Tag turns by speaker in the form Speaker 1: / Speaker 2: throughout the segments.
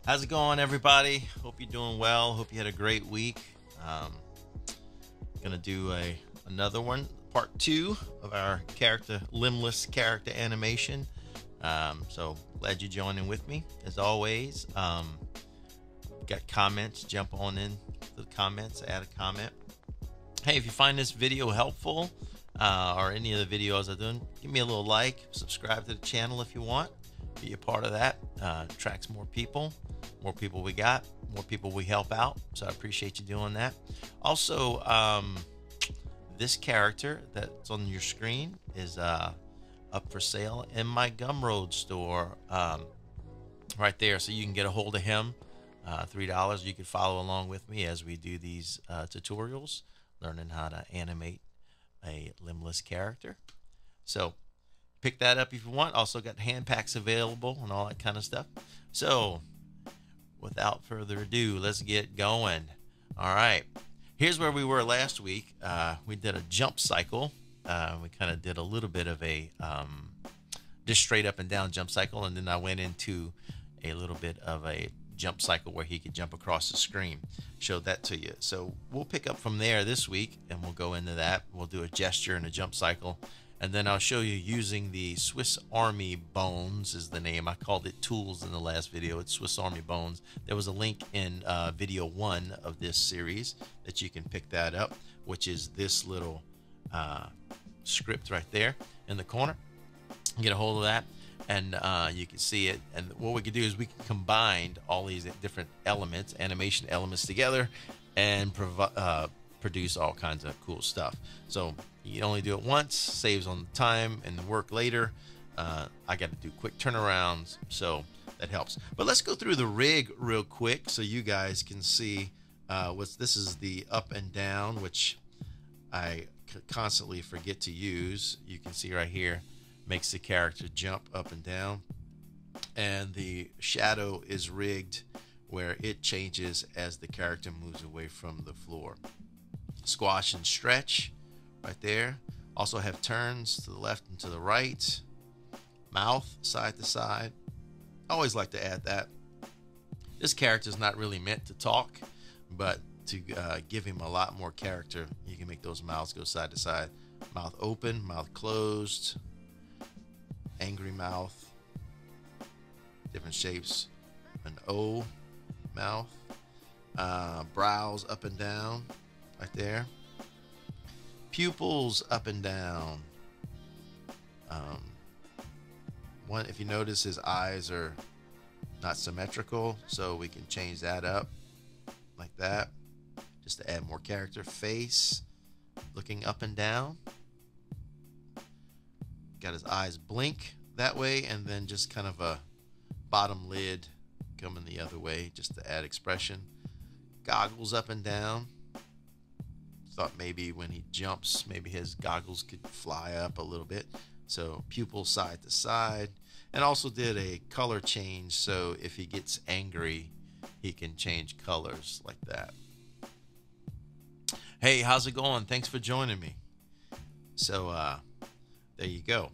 Speaker 1: How's it going, everybody? Hope you're doing well. Hope you had a great week. Um, gonna do another one, part two of our limbless character animation. So glad you're joining with me as always. Got comments? Jump on in the comments. Add a comment. Hey, if you find this video helpful or any of the videos I'm doing, give me a little like. Subscribe to the channel if you want. Be a part of that. Attracts more people. More people we got, more people we help out. So I appreciate you doing that. Also, this character that's on your screen is up for sale in my Gumroad store right there. So you can get a hold of him. $3. You can follow along with me as we do these tutorials, learning how to animate a limbless character. So pick that up if you want. Also got hand packs available and all that kind of stuff. So without further ado, let's get going. All right, here's where we were last week. We did a jump cycle. We kind of did a little bit of a just straight up and down jump cycle, and then I went into a little bit of a jump cycle where he could jump across the screen. Showed that to you. So we'll pick up from there this week, and we'll go into that. We'll do a gesture and a jump cycle. And then I'll show you using the Swiss Army Bones is the name. I called it tools in the last video. It's Swiss Army Bones. There was a link in video 1 of this series that you can pick that up, which is this little script right there in the corner. Get a hold of that, and you can see it. And what we can do is we can combine all these different elements, animation elements together, and produce all kinds of cool stuff. So you only do it once, saves on the time and the work later. I got to do quick turnarounds, so that helps. But let's go through the rig real quick so you guys can see this is the up and down, which I constantly forget to use. You can see right here, makes the character jump up and down. And the shadow is rigged where it changes as the character moves away from the floor. Squash and stretch right there. Also have turns to the left and to the right. Mouth side to side. I always like to add that. This character is not really meant to talk, but to give him a lot more character, you can make those mouths go side to side. Mouth open, mouth closed. Angry mouth. Different shapes. An O mouth. Brows up and down. Right there. Pupils up and down. If you notice, his eyes are not symmetrical, so we can change that up like that just to add more character. Face looking up and down. Got his eyes blink that way, and then just kind of a bottom lid coming the other way just to add expression. Goggles up and down. Thought maybe when he jumps, maybe his goggles could fly up a little bit. So pupil side to side. And also did a color change, so if he gets angry, he can change colors like that. Hey, how's it going? Thanks for joining me. So there you go.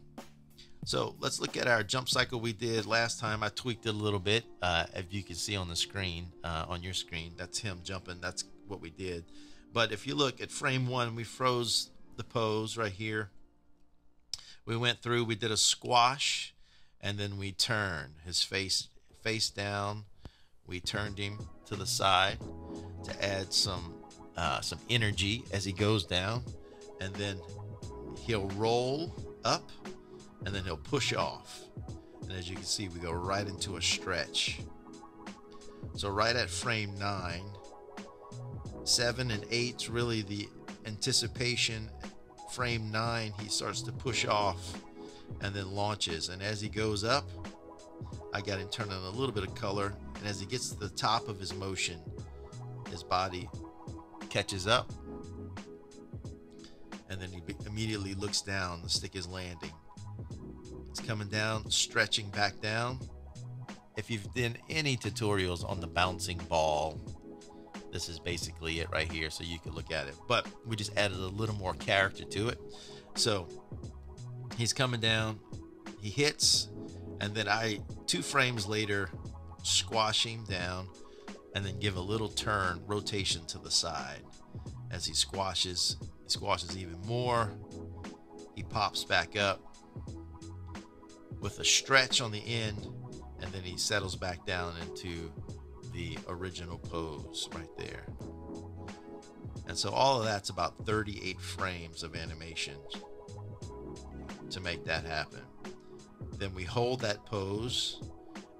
Speaker 1: So let's look at our jump cycle we did last time. I tweaked it a little bit. If you can see on the screen, on your screen, that's him jumping. That's what we did. But if you look at frame 1, we froze the pose right here. We went through, we did a squash, and then we turned his face down. We turned him to the side to add some energy as he goes down, and then he'll roll up, and then he'll push off. And as you can see, we go right into a stretch. So right at frame 9. 7 and 8's really the anticipation. Frame 9, he starts to push off and then launches. And as he goes up, I got him turning on a little bit of color. And as he gets to the top of his motion, his body catches up. And then he immediately looks down. The stick is landing. It's coming down, stretching back down. If you've done any tutorials on the bouncing ball, this is basically it right here, so you can look at it. But we just added a little more character to it. So he's coming down, he hits, and then 2 frames later, squash him down, and then give a little turn, rotation to the side. As he squashes even more. He pops back up with a stretch on the end, and then he settles back down into the original pose right there. And so all of that's about 38 frames of animation to make that happen. Then we hold that pose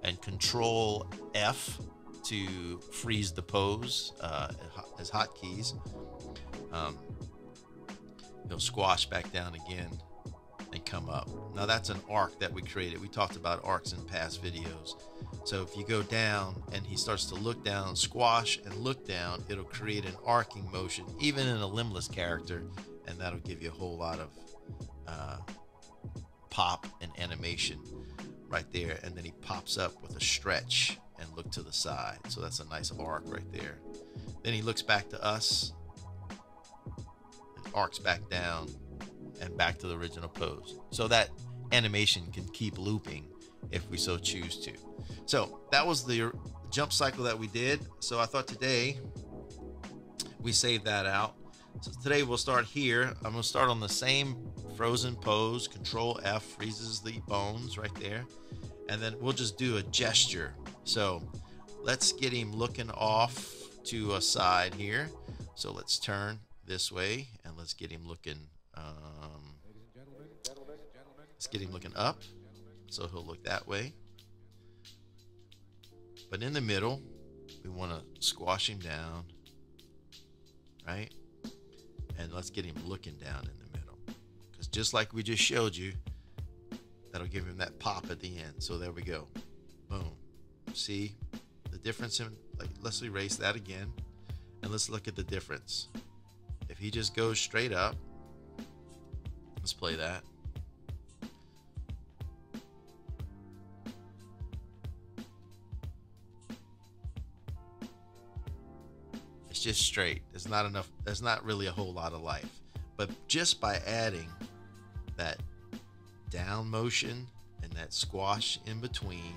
Speaker 1: and Control F to freeze the pose as hotkeys. He'll squash back down again and come up. Now that's an arc that we created. We talked about arcs in past videos. So if you go down and he starts to look down, squash and look down, it'll create an arcing motion, even in a limbless character, and that'll give you a whole lot of pop and animation right there. And then he pops up with a stretch and look to the side. So that's a nice arc right there. Then he looks back to us, arcs back down, and back to the original pose. So that animation can keep looping if we so choose to. So that was the jump cycle that we did. So I thought today we saved that out. So today we'll start here. I'm going to start on the same frozen pose. Control F freezes the bones right there. And then we'll just do a gesture. So let's get him looking off to a side here. So let's turn this way and let's get him looking up, so he'll look that way. But in the middle we want to squash him down, right? And let's get him looking down in the middle, because just like we just showed you, that'll give him that pop at the end. So there we go, boom. See the difference in, like, let's erase that again and let's look at the difference. If he just goes straight up, let's play that. It's just straight. There's not enough, there's not really a whole lot of life. But just by adding that down motion and that squash in between,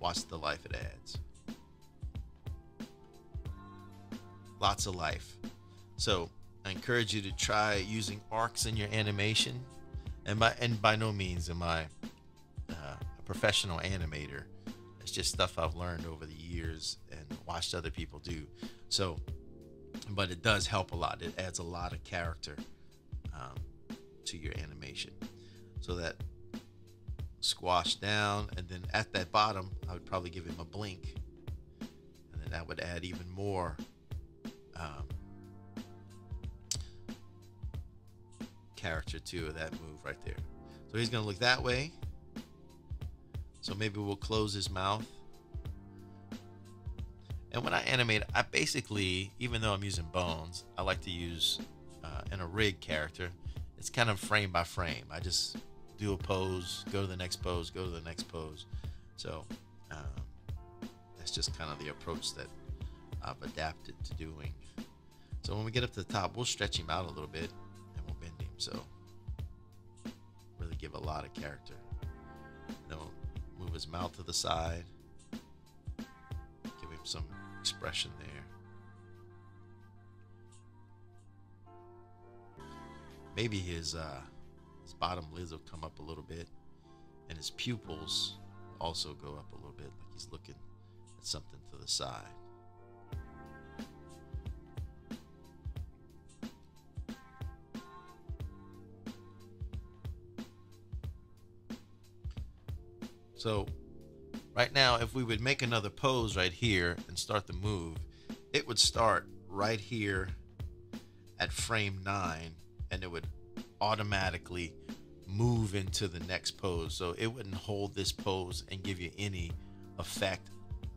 Speaker 1: watch the life it adds. Lots of life. So I encourage you to try using arcs in your animation. And by no means am I a professional animator. It's just stuff I've learned over the years and watched other people do. So, but it does help a lot. It adds a lot of character to your animation. So that squash down, and then at that bottom, I would probably give him a blink, and then that would add even more character to that move right there. So he's going to look that way. So maybe we'll close his mouth. And when I animate, I basically, even though I'm using bones, I like to use in a rig character, it's kind of frame by frame. I just do a pose, go to the next pose, go to the next pose. So that's just kind of the approach that I've adapted to doing. So when we get up to the top, we'll stretch him out a little bit and we'll bend him. So really give a lot of character. Then we'll move his mouth to the side, give him some expression there. Maybe his bottom lids will come up a little bit, and his pupils also go up a little bit, like he's looking at something to the side. So right now, if we would make another pose right here and start the move, it would start right here at frame 9, and it would automatically move into the next pose. So it wouldn't hold this pose and give you any effect,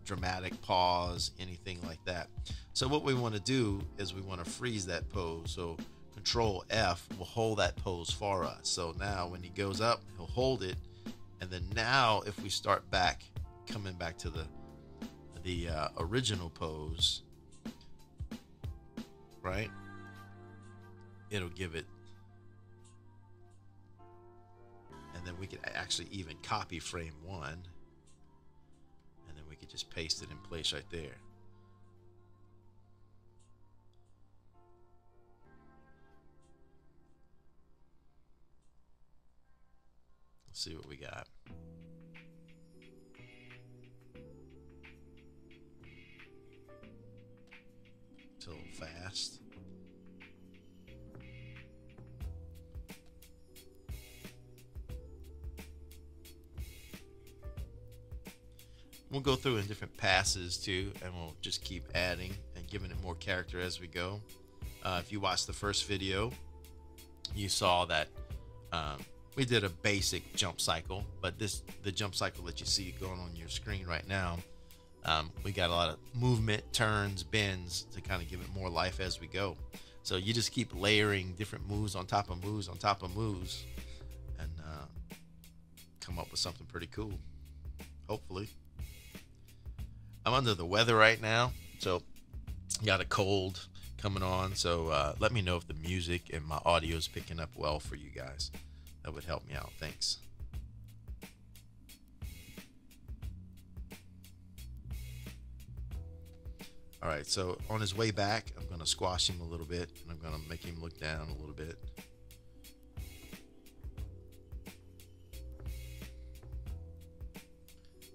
Speaker 1: dramatic pause, anything like that. So what we want to do is we want to freeze that pose. So Control F will hold that pose for us. So now when he goes up, he'll hold it. And then now if we start back, coming back to the original pose, right? It'll give it. And then we can actually even copy frame 1 just paste it in place right there. Let's see what we got. It's a little fast. We'll go through in different passes too, and we'll just keep adding and giving it more character as we go. If you watched the first video, you saw that we did a basic jump cycle, but the jump cycle that you see going on your screen right now, we got a lot of movement, turns, bends to kind of give it more life as we go. So you just keep layering different moves on top of moves on top of moves, and come up with something pretty cool, hopefully. I'm under the weather right now, so got a cold coming on, so let me know if the music and my audio is picking up well for you guys. That would help me out. Thanks. All right, so on his way back, I'm going to squash him a little bit, and I'm going to make him look down a little bit.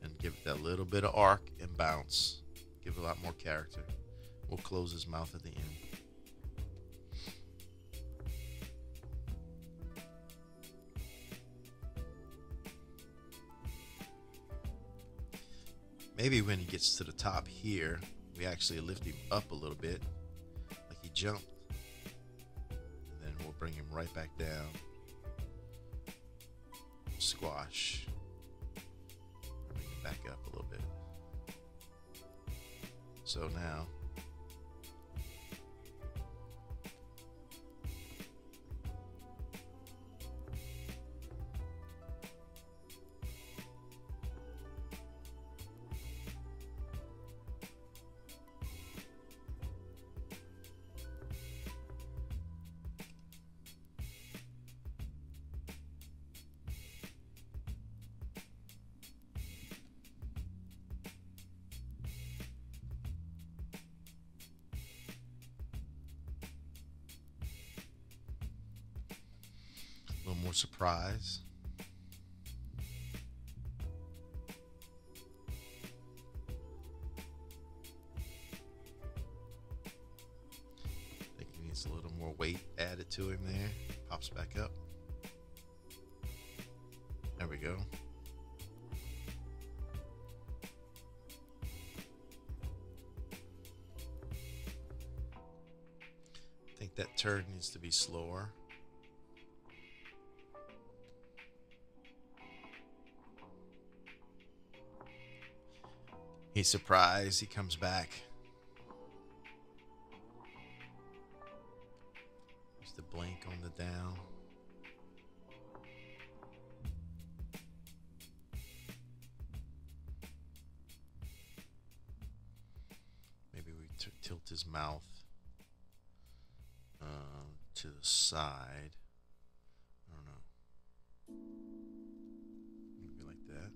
Speaker 1: And give it that little bit of arc and bounce. Give it a lot more character. We'll close his mouth at the end. Maybe when he gets to the top here, we actually lift him up a little bit, like he jumped. And then we'll bring him right back down. Squash. Bring him back up a little bit. So now, a little more surprise. I think he needs a little more weight added to him there. Pops back up. There we go. I think that turn needs to be slower. He's surprised. He comes back. There's the blink on the down. Maybe we tilt his mouth to the side. I don't know. Maybe like that.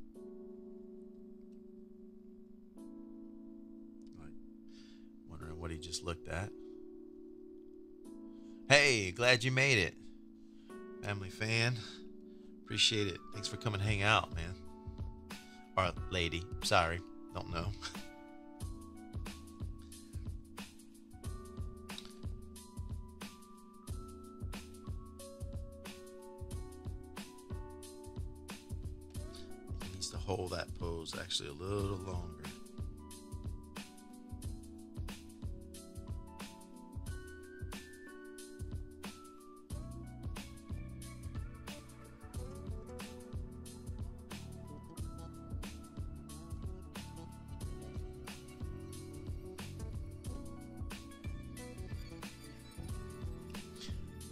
Speaker 1: Wondering what he just looked at. Hey, glad you made it. Family fan. Appreciate it. Thanks for coming hang out, man. Or lady. Sorry. Don't know. He needs to hold that pose actually a little longer.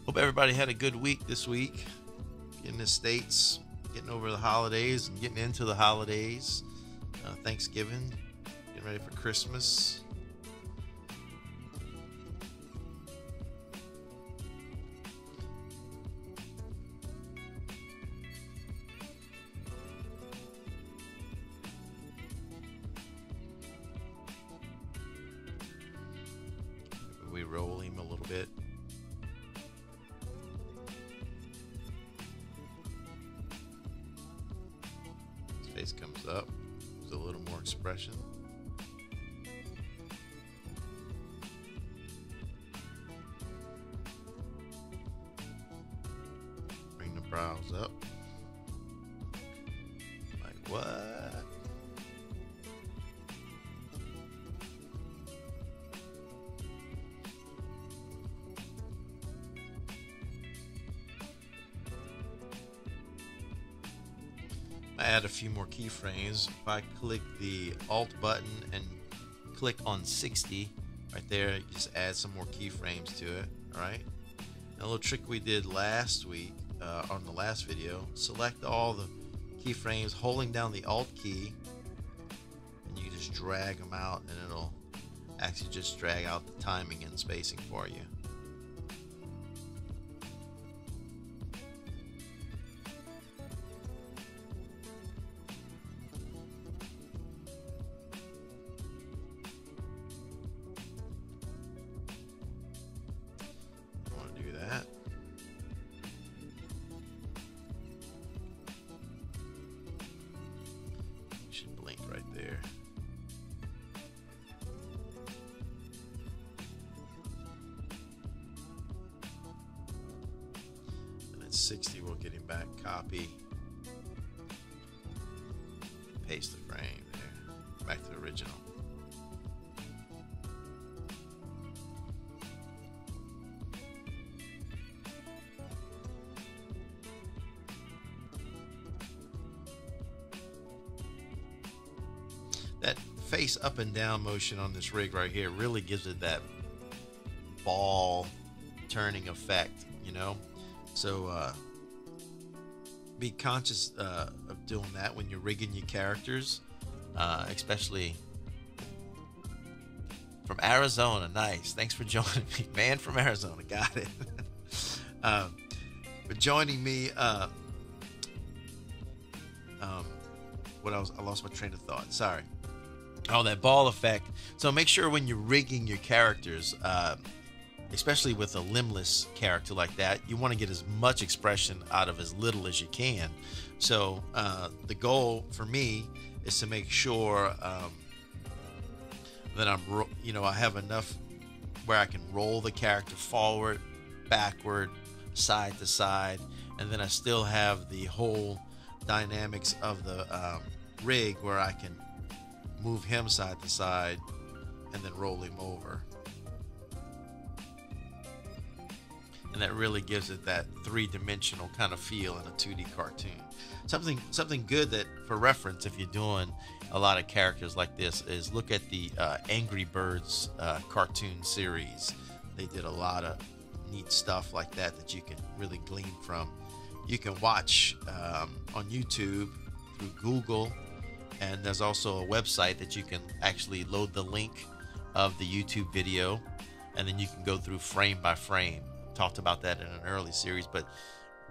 Speaker 1: Hope everybody had a good week this week. In the States, getting over the holidays and getting into the holidays. Thanksgiving, getting ready for Christmas. bit. His face comes up. There's a little more expression. Bring the brows up. Like what? I add a few more keyframes. If I click the Alt button and click on 60 right there, you just add some more keyframes to it. All right. And a little trick we did last week on the last video: select all the keyframes, holding down the Alt key, and you just drag them out, and it'll actually just drag out the timing and spacing for you. Should blink right there. And at 60, we'll get him back, copy, paste the frame there, back to the original. That face up and down motion on this rig right here really gives it that ball turning effect, you know. So be conscious of doing that when you're rigging your characters, especially from Arizona. Nice, thanks for joining me, man from Arizona. Got it. For joining me. I lost my train of thought. Sorry. Oh, that ball effect. So make sure when you're rigging your characters, especially with a limbless character like that, you want to get as much expression out of as little as you can. So the goal for me is to make sure that I have enough where I can roll the character forward, backward, side to side, and then I still have the whole dynamics of the rig where I can move him side to side and then roll him over. And that really gives it that three-dimensional kind of feel in a 2D cartoon. Something good that, for reference, if you're doing a lot of characters like this, is look at the Angry Birds cartoon series. They did a lot of neat stuff like that you can really glean from. You can watch on YouTube, through Google, and there's also a website that you can actually load the link of the YouTube video, and then you can go through frame by frame. Talked about that in an early series, but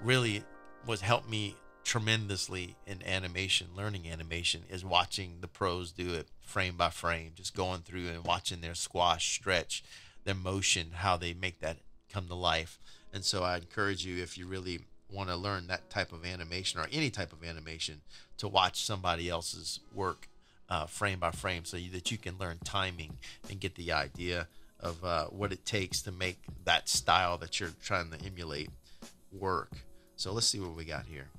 Speaker 1: really what helped me tremendously in animation, learning animation, is watching the pros do it frame by frame, just going through and watching their squash, stretch, their motion, how they make that come to life. And so I encourage you, if you really want to learn that type of animation or any type of animation, to watch somebody else's work frame by frame, so that you can learn timing and get the idea of what it takes to make that style that you're trying to emulate work. So let's see what we got here.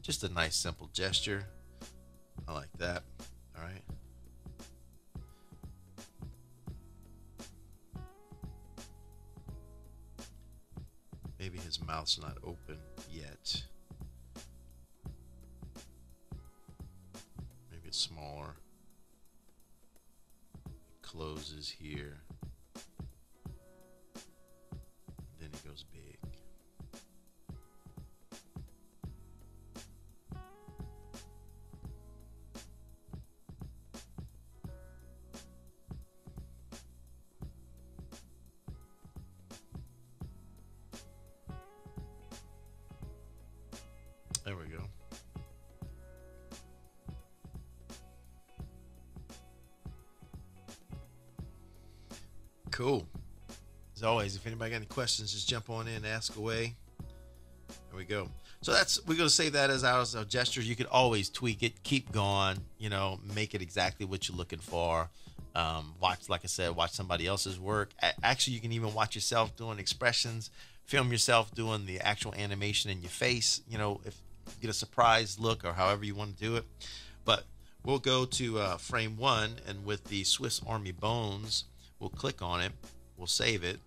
Speaker 1: Just a nice simple gesture. I like that. All right. Maybe his mouth's not open yet. Maybe it's smaller. It closes here. Then he goes big. There we go.
Speaker 2: Cool. As always, if anybody got any questions, just jump on in, ask away. There we go. So we're going to save that as our gestures. You could always tweak it, keep going, make it exactly what you're looking for. Watch, like I said, watch somebody else's work. Actually, you can even watch yourself doing expressions, film yourself doing the actual animation in your face, if get a surprise look or however you want to do it. But we'll go to frame 1, and with the Swiss Army bones, we'll click on it. We'll save it.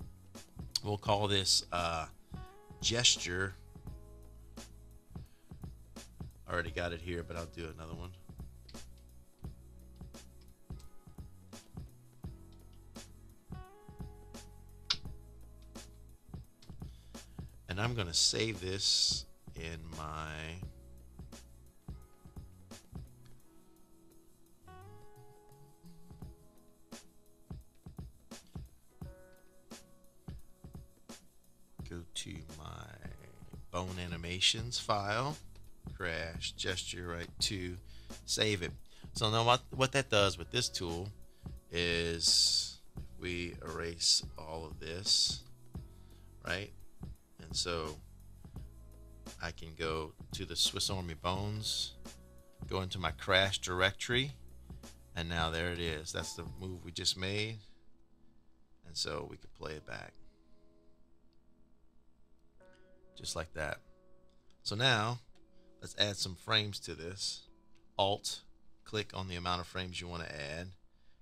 Speaker 2: We'll call this gesture. I already got it here, but I'll do another one. And I'm going to save this in my go to my bone animations file, crash gesture right to save it. So now what that does with this tool is we erase all of this, right? And so I can go to the Swiss Army bones, go into my crash directory, and now there it is. That's the move we just made. And so we could play it back just like that. So now let's add some frames to this. Alt, click on the amount of frames you want to add.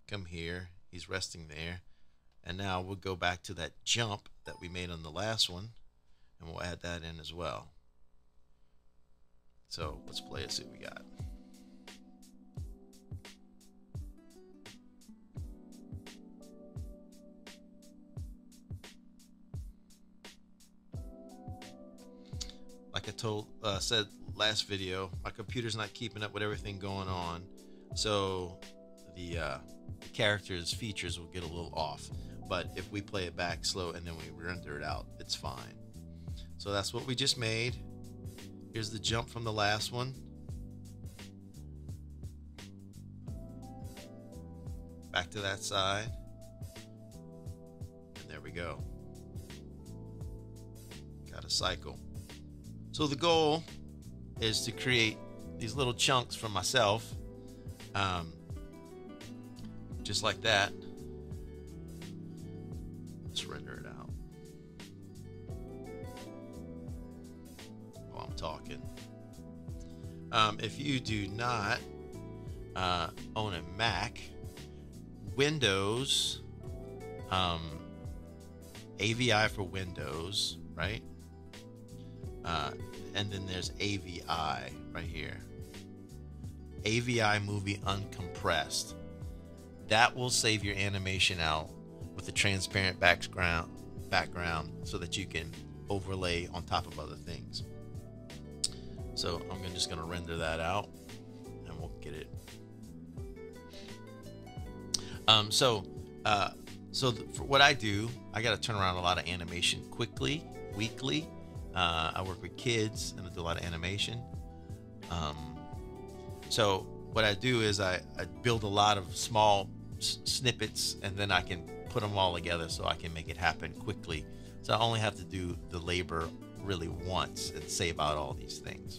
Speaker 2: Come here, he's resting there. And now we'll go back to that jump that we made on the last one, and we'll add that in as well. So let's play it, see what we got. Like I said last video, my computer's not keeping up with everything going on, so the character's features will get a little off. But if we play it back slow and then we render it out, it's fine. So that's what we just made. Here's the jump from the last one. Back to that side. And there we go. Got a cycle. So the goal is to create these little chunks for myself, just like that. Let's render it out while I'm talking. If you do not own a Mac, Windows, AVI for Windows, right? And then there's AVI right here. AVI movie uncompressed. That will save your animation out with a transparent background so that you can overlay on top of other things. So I'm just going to render that out and we'll get it. For what I do, I got to turn around a lot of animation quickly, weekly. I work with kids and I do a lot of animation. So what I do is I build a lot of small snippets, and then I can put them all together so I can make it happen quickly. So I only have to do the labor really once and save out all these things.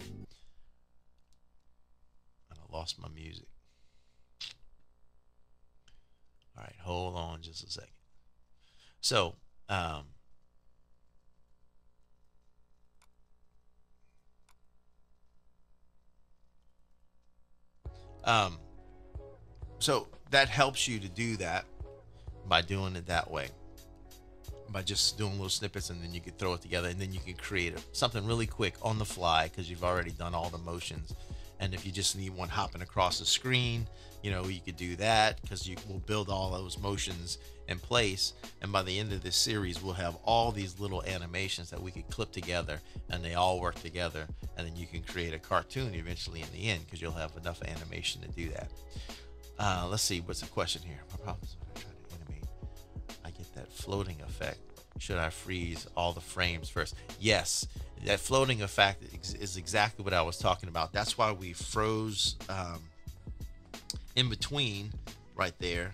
Speaker 2: And I lost my music. All right, hold on just a second. So, so that helps you to do that by doing it that way, by just doing little snippets, and then you could throw it together, and then you can create something really quick on the fly because you've already done all the motions. And if you just need one hopping across the screen, you could do that because you will build all those motions in place. And by the end of this series, we'll have all these little animations that we could clip together, and they all work together. And then you can create a cartoon eventually in the end because you'll have enough animation to do that. Let's see, what's the question here? My problem is when I try to animate, I get that floating effect. Should I freeze all the frames first? Yes, that floating effect is exactly what I was talking about. That's why we froze in between right there,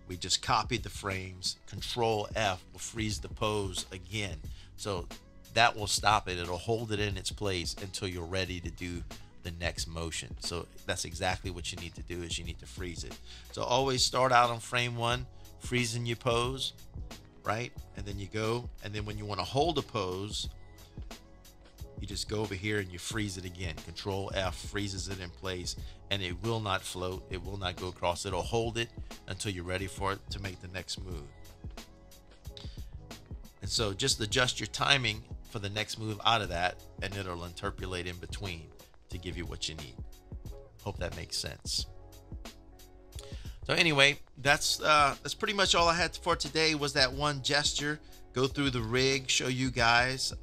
Speaker 2: We just copied the frames. Control F will freeze the pose again. So that will stop it. It'll hold it in its place until you're ready to do the next motion. So that's exactly what you need to do, is you need to freeze it. So always start out on frame 1, freezing your pose, right? And then you go, and then when you want to hold a pose, you just go over here and you freeze it again. Control F freezes it in place, and it will not float. It will not go across. It'll hold it until you're ready for it to make the next move. And so just adjust your timing for the next move out of that, and it'll interpolate in between to give you what you need. Hope that makes sense. So anyway, that's pretty much all I had for today, was that one gesture. Go through the rig, show you guys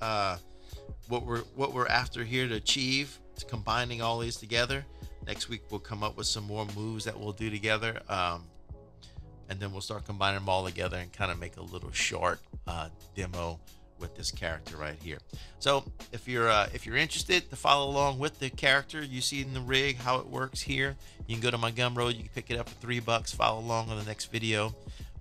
Speaker 2: what we're after here to achieve, to combining all these together. Next week we'll come up with some more moves that we'll do together, and then we'll start combining them all together and kind of make a little short demo with this character right here. So if you're interested to follow along with the character you see in the rig, how it works here, you can go to my Gumroad. You can pick it up for $3. Follow along on the next video.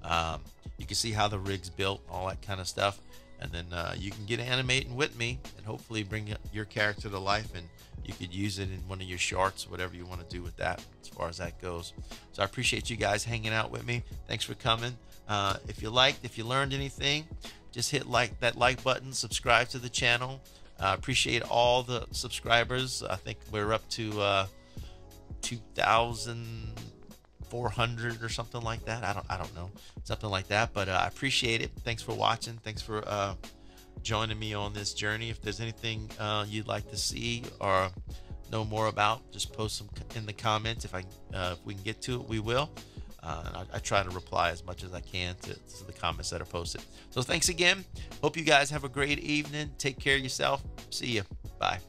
Speaker 2: You can see how the rig's built, all that kind of stuff. And then you can get animating with me and hopefully bring your character to life, and you could use it in one of your shorts, whatever you want to do with that as far as that goes. So I appreciate you guys hanging out with me. Thanks for coming. If you learned anything, just hit that like button, subscribe to the channel. Appreciate all the subscribers. I think we're up to 2,400 or something like that. I don't know, something like that. But I appreciate it. Thanks for watching. Thanks for joining me on this journey. If there's anything you'd like to see or know more about, just post them in the comments. If we can get to it, we will. And I try to reply as much as I can to the comments that are posted. So thanks again. Hope you guys have a great evening. Take care of yourself. See you. Bye.